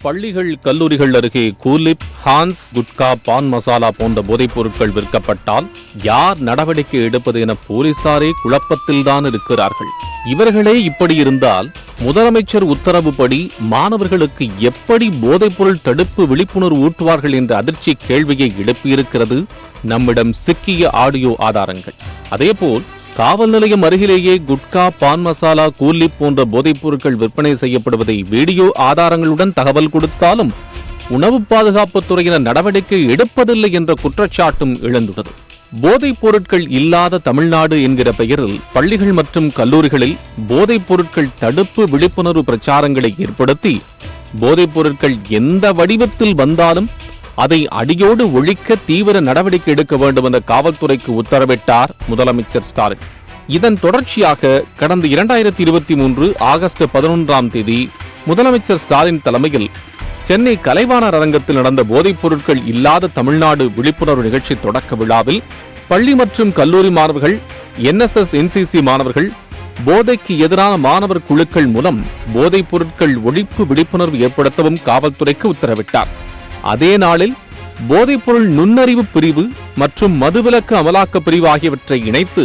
பள்ளிகள், கல்லூரிகள் அருகே கூலிப், ஹான்ஸ், குட்கா, பான் மசாலா போன்ற போதைப் பொருட்கள் விற்கப்பட்டால் யார் நடவடிக்கை எடுப்பது என போலீசாரே குழப்பத்தில்தான் இருக்கிறார்கள். இவர்களே இப்படி இருந்தால் முதலமைச்சர் உத்தரவுப்படி மாணவர்களுக்கு எப்படி போதைப்பொருள் தடுப்பு விழிப்புணர்வு ஊட்டுவார்கள் என்ற அதிர்ச்சி கேள்வியை எழுப்பியிருக்கிறது நம்மிடம் சிக்கிய ஆடியோ ஆதாரங்கள். அதேபோல் காவல் நிலையம் அருகிலேயே குட்கா, பான் மசாலா, கூலிப் போன்ற போதைப் பொருட்கள் விற்பனை செய்யப்படுவதை வீடியோ ஆதாரங்களுடன் தகவல் கொடுத்தாலும் உணவு பாதுகாப்புத் துறையினர் நடவடிக்கை எடுப்பதில்லை என்ற குற்றச்சாட்டும் எழுந்துள்ளது. போதைப் பொருட்கள் இல்லாத தமிழ்நாடு என்கிற பெயரில் பள்ளிகள் மற்றும் கல்லூரிகளில் போதைப் பொருட்கள் தடுப்பு விழிப்புணர்வு பிரச்சாரங்களை ஏற்படுத்தி போதைப் பொருட்கள் எந்த வடிவத்தில் வந்தாலும் அதை அடியோடு ஒழிக்க தீவிர நடவடிக்கை எடுக்க வேண்டும் என்ற காவல்துறைக்கு உத்தரவிட்டார் முதலமைச்சர் ஸ்டாலின். இதன் தொடர்ச்சியாக கடந்த 2023 ஆகஸ்ட் 11 முதலமைச்சர் ஸ்டாலின் தலைமையில் சென்னை கலைவாணர் அரங்கத்தில் நடந்த போதைப் பொருட்கள் இல்லாத தமிழ்நாடு விழிப்புணர்வு நிகழ்ச்சி தொடக்க விழாவில் பள்ளி மற்றும் கல்லூரி மாணவர்கள், NSS, NCC மாணவர்கள் போதைக்கு எதிரான மாணவர் குழுக்கள் மூலம் போதைப் பொருட்கள் ஒழிப்பு விழிப்புணர்வு ஏற்படுத்தவும் காவல்துறைக்கு உத்தரவிட்டார். அதே நாளில் போதைப்பொருள் நுண்ணறிவு பிரிவு மற்றும் மதுவிலக்கு அமலாக்க பிரிவு ஆகியவற்றை இணைத்து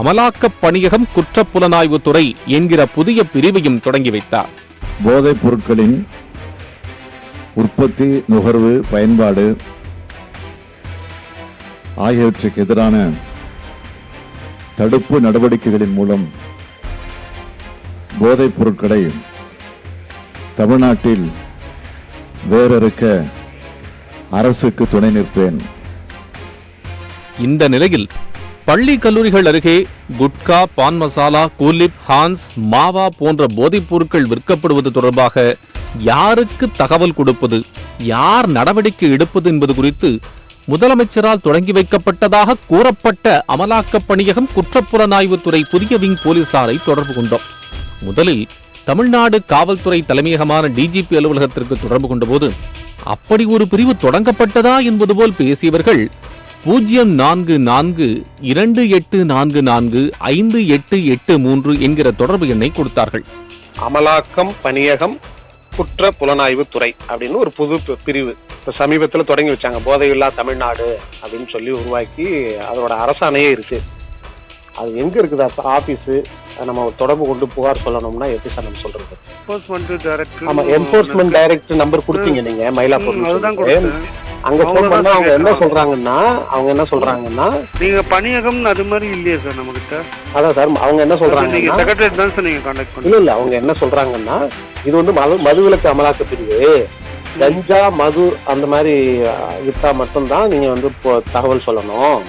அமலாக்கப் பணியகம் குற்றப்புலனாய்வு துறை என்கிற புதிய பிரிவையும் தொடங்கி வைத்தார். போதைப் பொருட்களின் உற்பத்தி, நுகர்வு, பயன்பாடு ஆகியவற்றுக்கு எதிரான தடுப்பு நடவடிக்கைகளின் மூலம் போதைப் பொருட்களை தமிழ்நாட்டில் வேறறுக்க அரசுக்கு துணை நிற்பேன். இந்த நிலையில் பள்ளி, கல்லூரிகள் அருகே குட்கா, பான் மசாலா, கூலிப், ஹான்ஸ், மாவா போன்ற போதைப் பொருட்கள் விற்கப்படுவது தொடர்பாக யாருக்கு தகவல் கொடுப்பது, யார் நடவடிக்கை எடுப்பது என்பது குறித்து முதலமைச்சரால் தொடங்கி வைக்கப்பட்டதாக கூறப்பட்ட அமலாக்கப் பணியகம் குற்றப்புலனாய்வுத்துறை புதிய விங் போலீசாரை தொடர்பு கொண்டோம். முதலில் தமிழ்நாடு காவல்துறை தலைமையகமான DGP அலுவலகத்திற்கு தொடர்பு கொண்டபோது அப்படி ஒரு பிரிவு தொடங்கப்பட்டதா என்பது போல் பேசியவர்கள் 044284458883 என்கிற தொடர்பு எண்ணை கொடுத்தார்கள். அமலாக்கம் பணியகம் குற்ற புலனாய்வு துறை அப்படின்னு ஒரு புது பிரிவு இப்ப சமீபத்தில் தொடங்கி வச்சாங்க. போதையில்லா தமிழ்நாடு அப்படின்னு சொல்லி உருவாக்கி அதோட அரசாணையே இருக்கு. அது எங்க இருக்குது ஆபீஸ்? நம்ம தொடர்பு கொண்டு புகார் சொல்லணும்னா எப்படி சார் நம்ம சொல்றது? என்ஃபோர்ஸ்மெண்ட் டைரக்டர் நம்பர் கொடுத்தீங்க நீங்க மயிலாப்பூர். அங்க போனா அவங்க என்ன சொல்றாங்கன்னா நீங்க பணியகம் அது மாதிரி இல்லையா சார் நம்ம கிட்ட? அதான் சார் அவங்க என்ன சொல்றாங்க, செக்ரட்டரி தான் சார் நீங்க கான்டாக்ட் பண்ணுங்க. இல்ல அவங்க என்ன சொல்றாங்கன்னா இது வந்து மதுவிலக்கு அமலாக்க பிரிவு, கஞ்சா, மது அந்த மாதிரி வித்தா மட்டும்தான் நீங்க வந்து தகவல் சொல்லணும்.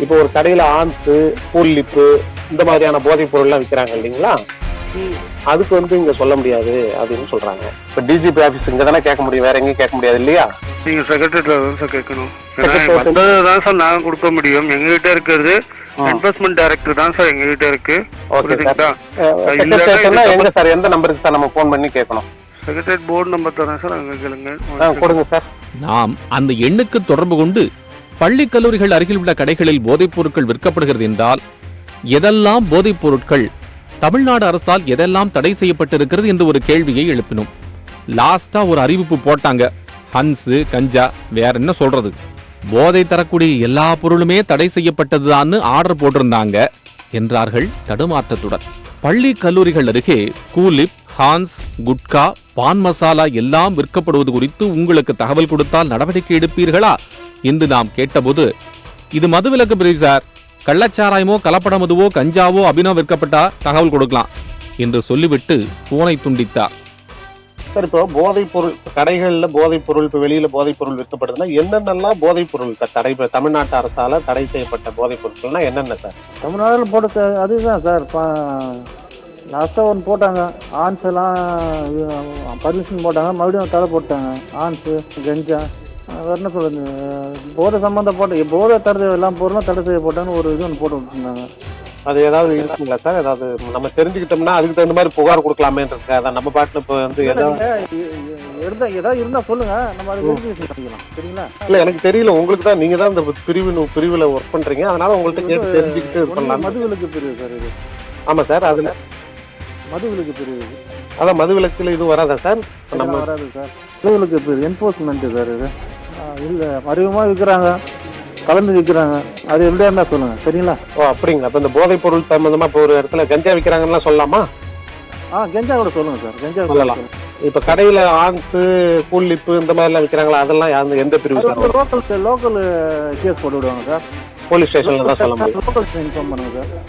இப்போ ஒரு கடையில ஆன்ஸ், பூல்லிப்பு இந்த மாதிரியான போதைப் பொருள் எல்லாம் விற்கிறாங்க இல்லைங்களா, அதுக்கு வந்து இங்க சொல்ல முடியாது அப்படின்னு சொல்றாங்க. இப்ப DGP ஆபீஸ் இங்க தானே கேட்க முடியும், வேற எங்கேயும் கேட்க முடியாது இல்லையா? நீங்க செக்ரட்டரியில தான் சார் கேட்கணும். தான் சார் நாங்க கொடுக்க முடியும். எங்க கிட்ட இருக்கிறது என்ஃபோர்ஸ்மெண்ட் டைரக்டர் தான் சார் எங்க கிட்ட இருக்கு. எங்க சார் எந்த நம்பருக்கு சார் நம்ம போன் பண்ணி கேட்கணும்? செக்ரட்டரி போர்டு நம்பர் தரேன் சார், அங்க கேளுங்க. கொடுங்க சார். நாம் அந்த எண்ணுக்கு தொடர்பு கொண்டு பள்ளி, கல்லூரிகள் அருகில் உள்ள கடைகளில் போதைப் பொருட்கள் விற்கப்படுகிறது என்றால் எதெல்லாம் போதைப் பொருட்கள் தமிழ்நாடு அரசால் எதெல்லாம் தடை செய்யப்பட்டிருக்கிறது என்று ஒரு கேள்வியை எழுப்பினோம். லாஸ்டா ஒரு அறிவிப்பு போட்டாங்க, ஹன்ஸ், கஞ்சா, வேற என்ன சொல்றது, போதை தரக்கூடிய எல்லா பொருளுமே தடை செய்யப்பட்டதுதான் ஆர்டர் போட்டிருந்தாங்க என்றார்கள் தடுமாற்றத்துடன். பள்ளி, கல்லூரிகள் அருகே கூலிப், ஹான்ஸ், குட்கா, பான் மசாலா எல்லாம் விற்கப்படுவது குறித்து உங்களுக்கு தகவல் கொடுத்தால் நடவடிக்கை எடுப்பீர்களா என்று நாம் கேட்டபோது, இது மதுவிலக்கு பிரிவு சார், கள்ளச்சாராயமோ, கலப்பட மதுவோ, கஞ்சாவோ அபினவ் விற்கப்பட்டா தகவல் கொடுக்கலாம் என்று சொல்லிவிட்டு போனை துண்டித்தார். சார், இப்போ போதைப் பொருள் கடைகள்ல போதைப் பொருள், இப்ப வெளியில போதைப் பொருள் விற்கப்படுதுன்னா என்னென்னலாம் போதைப் பொருள் தடை, தமிழ்நாட்டு அரசால தடை செய்யப்பட்ட போதைப் பொருட்கள்னா என்னென்ன சார்? தமிழ்நாட்டில் போட்ட அதுதான் சார். லாஸ்ட்டாக ஒன்று போட்டாங்க, ஆன்ஸ் எல்லாம் பர்மிஷன் போட்டாங்க, மறுபடியும் தடை போட்டாங்க. ஆன்ஸு, கஞ்சா, வேறு என்ன சொல்றது, போதை சம்மந்தப்பட்ட போதை தடை எல்லாம் பொருளும் தடை செய்யப்பட்டான்னு ஒரு இது ஒன்று போட்டு விட்டுருந்தாங்க. அது ஏதாவது இருக்குங்களா சார்? ஏதாவது நம்ம தெரிஞ்சுக்கிட்டோம்னா அதுக்கு தகுந்த மாதிரி புகார் கொடுக்கலாமேன்றது. அதான் நம்ம பாட்டுல இப்போ வந்து ஏதாவது இருந்தா சொல்லுங்க, நம்ம அதை பண்ணிக்கலாம். சரிங்களா? இல்ல எனக்கு தெரியல, உங்களுக்கு தான், நீங்க தான் இந்த பிரிவுல ஒர்க் பண்றீங்க, அதனால உங்கள்கிட்ட கேட்டு தெரிஞ்சுக்கிட்டு பண்ணலாம். மதுவிலக்கு பிரிவு சார் இது. ஆமா சார், அதுல மதுவிலக்கு பிரிவு அதான் மதுவிலக்குல இது வராதா சார்? நம்ம வராது சார். மதுவிலக்கு இப்போ என்போர்ஸ்மெண்ட் சார் இது. இல்லை மறைமுகமாக விற்கிறாங்க, கலந்து விற்கிறாங்க. அது எப்படியா இருந்தால் சொல்லுங்க, சரிங்களா? ஓ அப்படிங்களா? அப்ப இந்த போதைப் பொருள் சம்பந்தமா இப்போ ஒரு இடத்துல கஞ்சா விற்கிறாங்கன்னு சொல்லலாமா? கஞ்சா கூட சொல்லுங்க சார், கஞ்சா சொல்லலாம். இப்ப கடையில ஆன்ஸு, கூல்லிப்பு இந்த மாதிரி எல்லாம் விற்கிறாங்களா? அதெல்லாம் எந்த பிரிவு சார்? லோக்கல் கேஸ் போட்டு விடுவாங்க சார். போலீஸ் ஸ்டேஷன்ல தான் சொல்ல முடியும். லோக்கல் இன்ஃபார்ம் பண்ணுங்க சார்.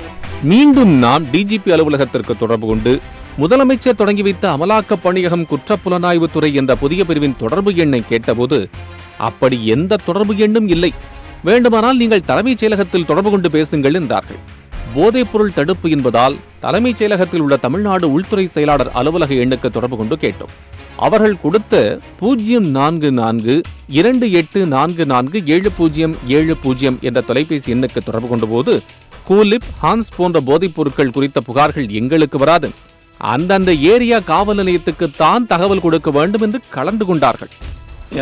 மீண்டும் நாம் டிஜிபி அலுவலகத்திற்கு தொடர்பு கொண்டு முதலமைச்சர் தொடங்கி வைத்த அமலாக்க பணியகம் குற்றப்புலனாய்வுத்துறை என்ற புதிய பிரிவின் தொடர்பு எண்ணை கேட்டபோது அப்படி எந்த தொடர்பு எண்ணும் இல்லை, வேண்டுமானால் நீங்கள் தலைமைச் செயலகத்தில் தொடர்பு கொண்டு பேசுங்கள் என்றார்கள். போதைப்பொருள் தடுப்பு என்பதால் தலைமைச் செயலகத்தில் உள்ள தமிழ்நாடு உள்துறை செயலாளர் அலுவலக எண்ணுக்கு தொடர்பு கொண்டு கேட்டோம். அவர்கள் கொடுத்த 04428447070 என்ற தொலைபேசி எண்ணுக்கு தொடர்பு கொண்டபோது கூலிப், ஹான்ஸ் போன்ற போதைப் பொருட்கள் குறித்த புகார்கள் எங்களுக்கு வராது, அந்தந்த ஏரியா காவல் நிலையத்துக்கு தான் தகவல் கொடுக்க வேண்டும் என்று கலந்து கொண்டார்கள்.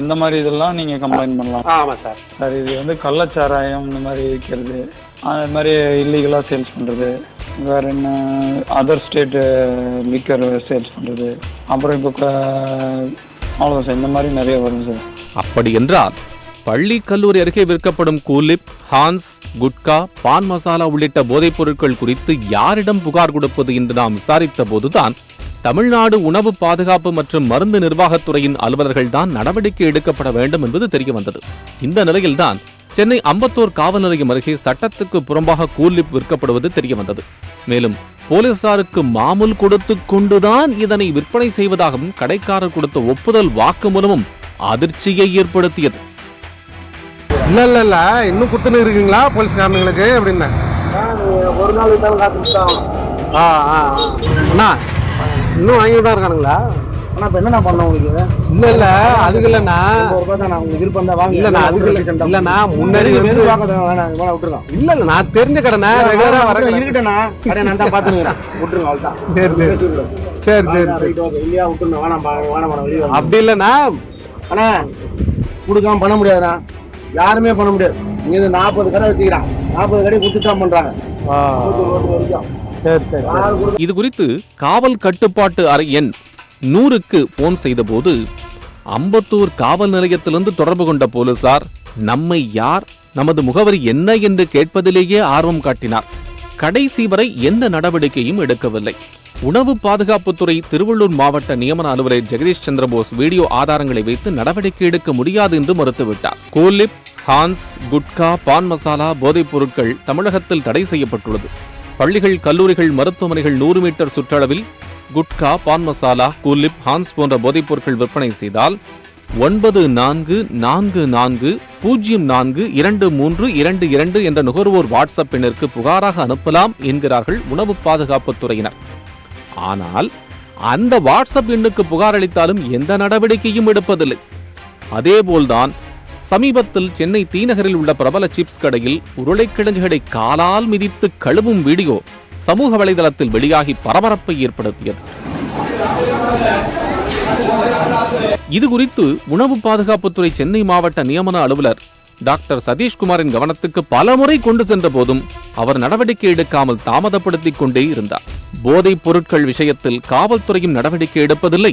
எந்த மாதிரி இதெல்லாம் நீங்க கம்ப்ளைண்ட் பண்ணலாம்? ஆமா சார். சார் இது வந்து கள்ளச்சாராயம் இந்த மாதிரி விற்கிறது, அது மாதிரி இல்லீகலாக சேல்ஸ் பண்ணுறது, வேற என்ன அதர் ஸ்டேட்டு லிக்கர் சேல்ஸ் பண்ணுறது, அப்புறம் இப்போ அவ்வளோதான் சார், இந்த மாதிரி நிறைய வரும் சார். அப்படி என்றால் பள்ளி கல்லூரி அருகே விற்கப்படும் கூலிப், ஹான்ஸ், குட்கா, பான் மசாலா உள்ளிட்ட போதைப் பொருட்கள் குறித்து யாரிடம் புகார் கொடுப்பது என்று நாம் விசாரித்த போதுதான் தமிழ்நாடு உணவு பாதுகாப்பு மற்றும் மருந்து நிர்வாகத்துறையின் அலுவலர்கள் தான் நடவடிக்கை எடுக்கப்பட வேண்டும் என்பது தெரிய வந்தது. இந்த நிலையில்தான் சென்னை அம்பத்தூர் காவல் நிலையம் அருகே சட்டத்துக்கு புறம்பாக கூலிப் விற்கப்படுவது தெரிய வந்தது. மேலும் போலீசாருக்கு மாமூல் கொடுத்து கொண்டுதான் இதனை விற்பனை செய்வதாகவும் கடைக்காரர் கொடுத்த ஒப்புதல் வாக்குமூலமும் அதிர்ச்சியை ஏற்படுத்தியது. இல்ல இன்னும் குத்துன்னு இருக்கீங்களா போலீஸ்காரங்களுக்கு அப்படின்னு? ஒரு நாள் இருந்தாலும் காத்துக்கிட்டோம். அண்ணா இன்னும் வாங்கிட்டு தான் இருக்கானுங்களா? ஆனால் இப்போ என்னென்ன பண்ண உங்களுக்கு? இல்ல அதுக்கு இல்லண்ணா, உங்களுக்கு விருப்பம் தான் வாங்க. இல்லண்ணா அதுக்கு இல்லண்ணா, முன்னாடி விட்டுருங்க. இல்ல நான் தெரிஞ்ச கடைண்ணா, ரெகுலரா வர இருக்கட்டேண்ணா, கடை நான் தான் பார்த்துக்கிறேன். விட்டுருங்க, அவ்வளோதான். சரி இல்லையா விட்டுருங்க, வேணாம் வெளியே. அப்படி இல்லண்ணா அண்ணா கொடுக்காம பண்ண முடியாதுண்ணா, யாருமே பண்ண முடியாது. இங்க 40 கடை வச்சுக்கிறான், 40 கடை கொடுத்துதான் பண்றாங்க. இது குறித்து காவல் கட்டுப்பாட்டு அறை எண் 100க்கு போன் செய்தபோது அம்பத்தூர் காவல் நிலையத்திலிருந்து தொடர்பு கொண்ட போலீசார் நம்மை யார், நமது முகவரி என்ன என்று கேட்பதிலேயே ஆர்வம் காட்டினார். கடைசி வரை எந்த நடவடிக்கையும் எடுக்கவில்லை. உணவு பாதுகாப்புத்துறை திருவள்ளூர் மாவட்ட நியமன அலுவலர் ஜெகதீஷ் சந்திரபோஸ் வீடியோ ஆதாரங்களை வைத்து நடவடிக்கை எடுக்க முடியாது என்று மறுத்துவிட்டார். கூலிப், ஹான்ஸ், குட்கா, பான் மசாலா போதைப் பொருட்கள் தமிழகத்தில் தடை செய்யப்பட்டுள்ளது. பள்ளிகள், கல்லூரிகள், மருத்துவமனைகள் 100 மீட்டர் சுற்றளவில் குட்கா, பான் மசாலா, கூலிப், ஹான்ஸ் போன்ற போதைப் பொருட்கள் விற்பனை செய்தால் 9444042322 என்ற நுகர்வோர் வாட்ஸ்அப் எண்ணிற்கு புகாராக அனுப்பலாம் என்கிறார்கள் உணவு பாதுகாப்புத்துறையினர். ஆனால் அந்த வாட்ஸ்அப் எண்ணுக்கு புகார் அளித்தாலும் எந்த நடவடிக்கையும் எடுப்பதில்லை. அதேபோல்தான் சமீபத்தில் சென்னை தீநகரில் உள்ள பிரபல சிப்ஸ் கடையில் உருளைக்கிழங்குகளை காலால் மிதித்து கழுவும் வீடியோ சமூக வலைதளத்தில் வெளியாகி பரபரப்பை ஏற்படுத்தியது. இதுகுறித்து உணவு பாதுகாப்புத்துறை சென்னை மாவட்ட நியமன அலுவலர் டாக்டர் சதீஷ்குமாரின் கவனத்துக்கு பலமுறை கொண்டு சென்ற போதும் அவர் நடவடிக்கை எடுக்காமல் தாமதப்படுத்திக் கொண்டே இருந்தார். போதைப் பொருட்கள் விஷயத்தில் காவல்துறையும் நடவடிக்கை எடுப்பதில்லை,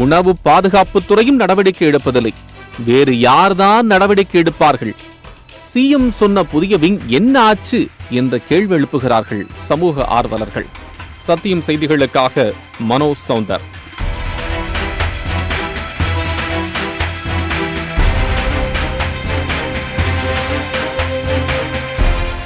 உணவு பாதுகாப்புத்துறையும் நடவடிக்கை எடுப்பதில்லை. வேறு யார்தான் நடவடிக்கை எடுப்பார்கள்? சிஎம் சொன்ன புதிய விங் என்ன ஆச்சு என்ற கேள்வி எழுப்புகிறார்கள் சமூக ஆர்வலர்கள். சத்தியம் செய்திகளுக்காக மனோஜ் சௌந்தர்.